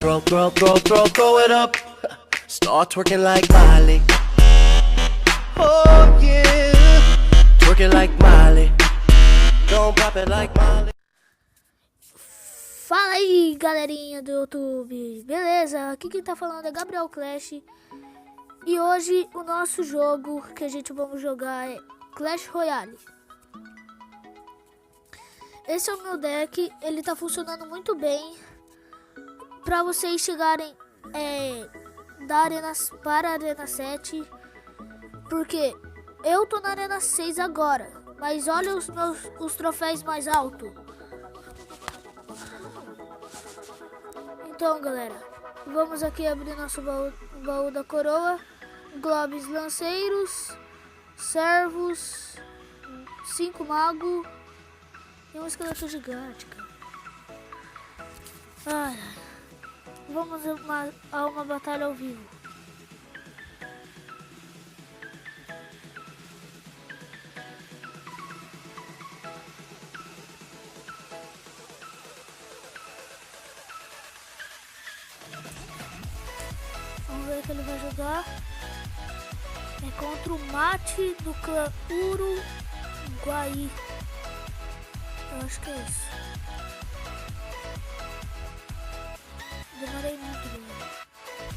Throw it up. Start twerking like Miley. Oh yeah. Twerking like Miley. Don't pop it like Miley. Fala aí, galerinha do YouTube, beleza? Aqui quem tá falando é Gabriel Clash. E hoje o nosso jogo que a gente vamos jogar é Clash Royale. Esse é o meu deck, ele tá funcionando muito bem para vocês chegarem da arena para a arena 7, porque eu tô na arena 6 agora, mas olha os troféus mais altos. Então, galera, vamos aqui abrir nosso baú da coroa. Globes lanceiros, servos, 5 magos e um esqueleto gigante, cara. Ai, vamos a uma batalha ao vivo. Vamos ver o que ele vai jogar. É contra o Mate do clã Uruguai. Eu acho que é isso. Demorei muito, galera.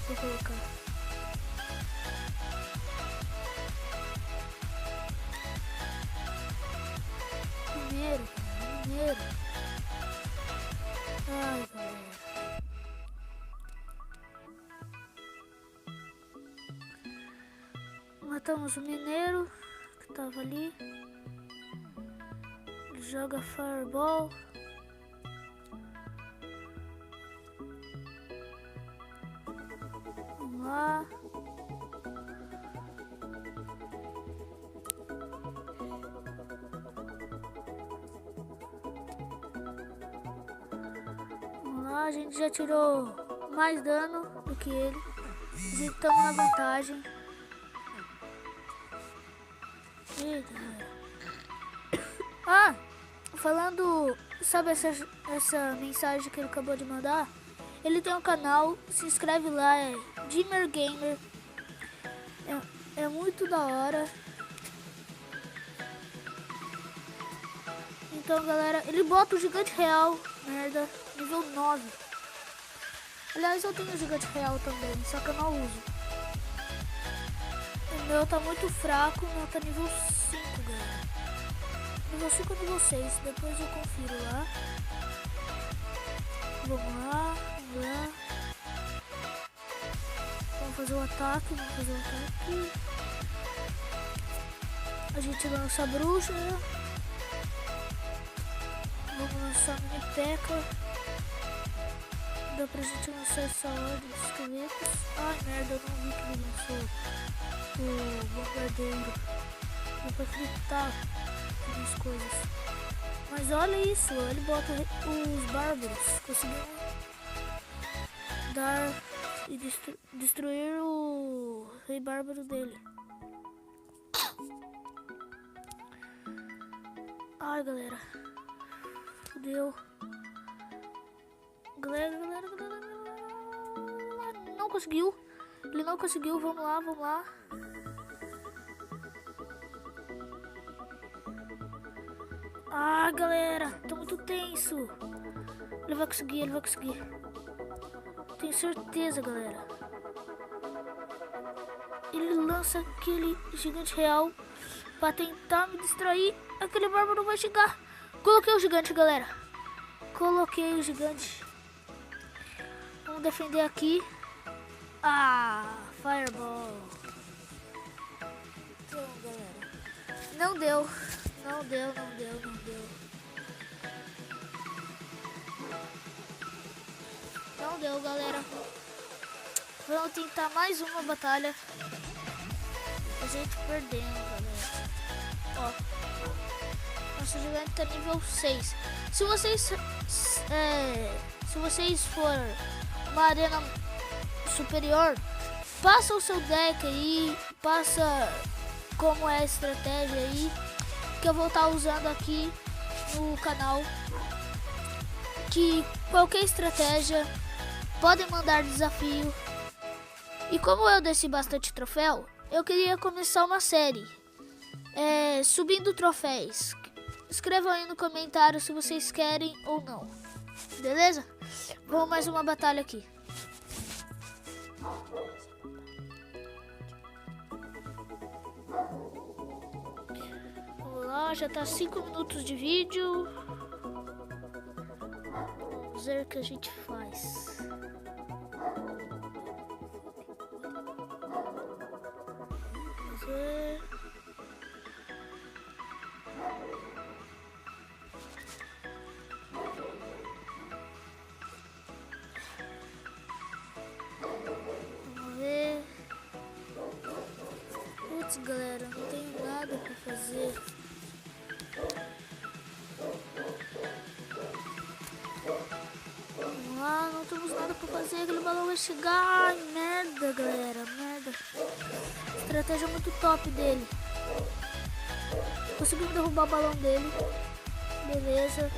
Vou colocar. Mineiro. Ai, galera. Matamos o mineiro que tava ali. Ele joga Fireball. Vamos lá. Vamos lá, a gente já tirou mais dano do que ele. Estamos na vantagem. Ah, falando, sabe essa mensagem que ele acabou de mandar? Ele tem um canal, se inscreve lá, é Dimmer Gamer. É muito da hora. Então, galera, ele bota o gigante real, merda, nível 9. Aliás, eu tenho o gigante real também, só que eu não uso. O meu tá muito fraco, o meu tá nível 5, galera. Nível 5 ou nível 6, depois eu confiro lá. Vamos lá. Vamos fazer o ataque, A gente lança a bruxa. Vamos lançar a mini P.E.K.K.A. Dá pra gente lançar essa ordem de esqueletos. Ai, merda, eu não vi que ele lançou o bombardeiro. Dá pra fritar as coisas. Mas olha isso, ele bota os bárbaros. Conseguiu dar e destruir o rei bárbaro dele. Ai, galera. Fudeu. Galera. Não conseguiu. Ele não conseguiu. Vamos lá. Ah, galera, tô muito tenso. Ele vai conseguir. Tenho certeza, galera. Ele lança aquele gigante real pra tentar me distrair. Aquele bárbaro não vai chegar. Coloquei o gigante, galera. Vamos defender aqui. Ah, Fireball. Então, galera, não deu. Não deu, galera. Vamos tentar mais uma batalha. A gente perdendo, galera. Ó, nosso gigante tá nível 6. Se vocês for uma arena superior, passa o seu deck aí, passa como é a estratégia aí, que eu vou estar usando aqui no canal. Que qualquer estratégia podem mandar desafio. E como eu desci bastante troféu, eu queria começar uma série subindo troféus. Escrevam aí no comentário se vocês querem ou não. Beleza? Vamos mais uma batalha aqui. Vamos lá, já tá 5 minutos de vídeo. Vamos ver o que a gente faz. Vamos ver. Putz, galera, não tenho nada pra fazer. Vamos lá, não temos nada pra fazer. Aquele balão vai chegar. Ai, merda, galera, merda. Estratégia muito top dele. Conseguimos derrubar o balão dele. Beleza.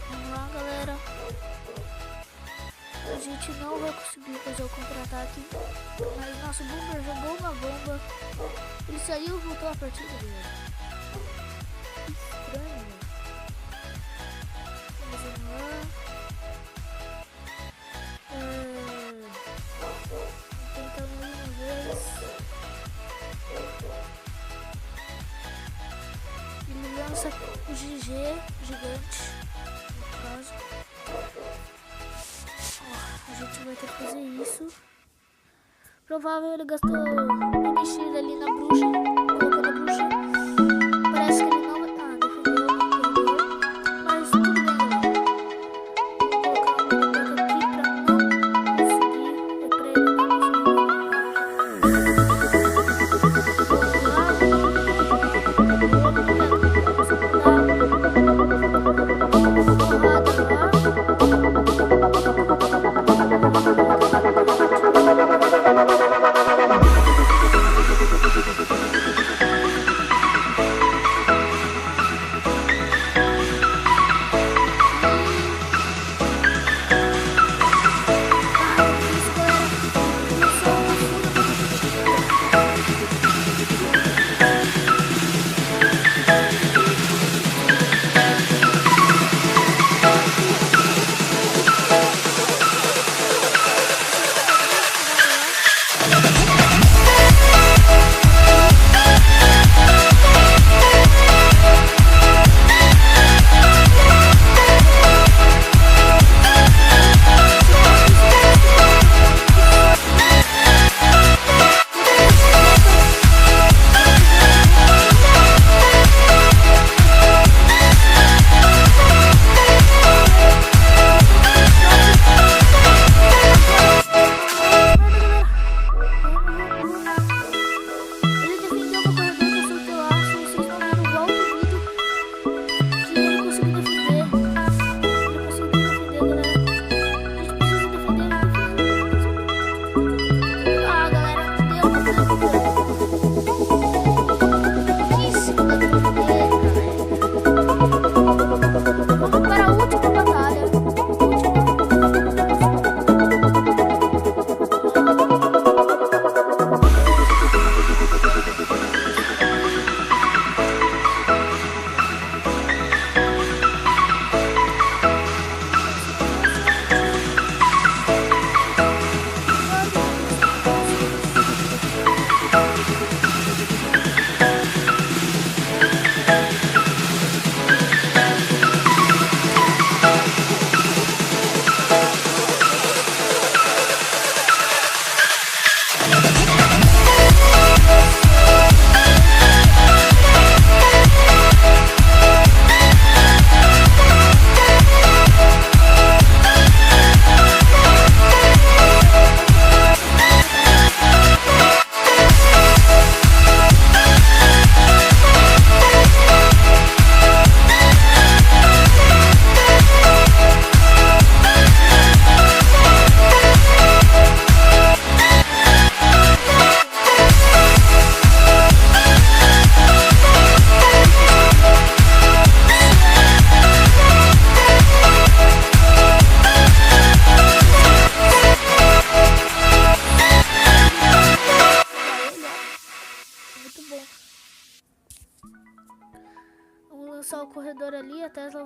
Vamos lá, galera. A gente não vai conseguir fazer o contra-ataque, mas nosso Bomber jogou uma bomba. Ele saiu e voltou a partida dele. Estranho. Vamos lá. Vou tentar mais uma vez. Ele lança o GG gigante, no caso. A gente vai ter que fazer isso. Provável ele gastou elixir ali na bruxa. Colocou na bruxa. Parece que ele não vai. Ah, defendeu o corredor. Mas tudo bem, galera. Vou colocar o aqui pra não conseguir. É pra ele não conseguir.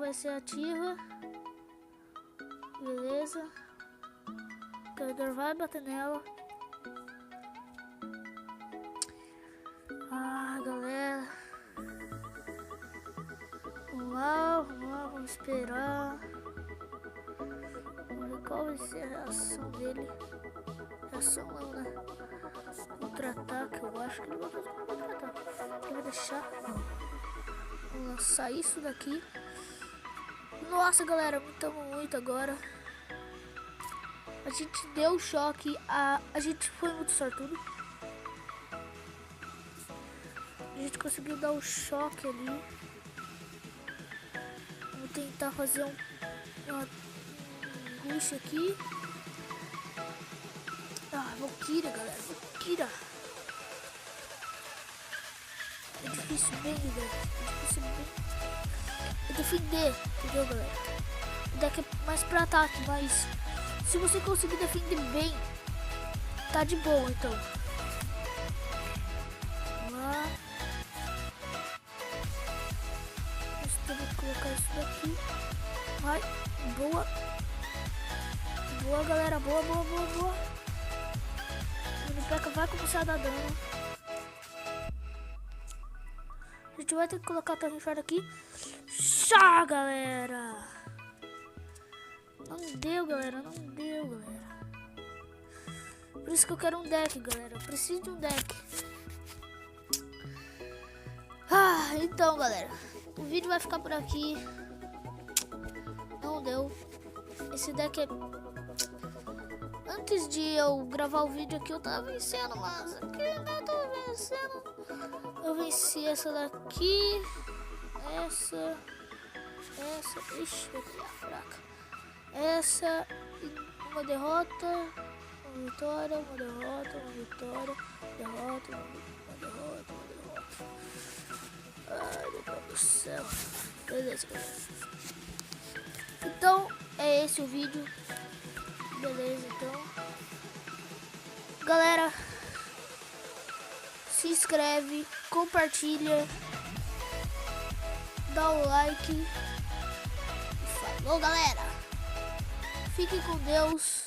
vai ser ativa. Beleza. O carregador vai bater nela. Ah, galera. Vamos lá, vamos esperar. Vamos ver qual vai ser a reação dele. Reação não, né? Contra-ataque, eu acho que ele vai fazer um contra-ataque. Ele vai deixar. Vamos lançar isso daqui. Nossa, galera, aumentamos muito agora. A gente deu choque. A gente foi muito sortudo. A gente conseguiu dar o choque ali. Vamos tentar fazer um rush aqui. Ah, Valkyria, galera. Valkyria. É difícil bem, velho. É difícil bem. É defender, entendeu, galera? O deck é mais pra ataque, mas se você conseguir defender bem, tá de boa, então. Vamos lá. Temos que colocar isso daqui. Vai, boa. Boa, galera, boa. O Unipeca vai começar a dar dano. A gente vai ter que colocar a torre inferno aqui. Chá, galera. Não deu, galera. Por isso que eu quero um deck, galera. Eu preciso de um deck. Ah, então, galera. O vídeo vai ficar por aqui. Não deu. Esse deck é... Antes de eu gravar o vídeo aqui, eu tava vencendo, mas aqui eu não tô vencendo. Eu venci essa daqui. Essa. Ixi, vai criar fraca. Essa. Uma derrota. Uma vitória. Uma derrota. Uma vitória. Derrota. Uma derrota. Ai, meu Deus do céu. Beleza, galera. Então, é esse o vídeo. Beleza, então. Galera, se inscreve, compartilha, dá o like. Falou, galera. Fiquem com Deus.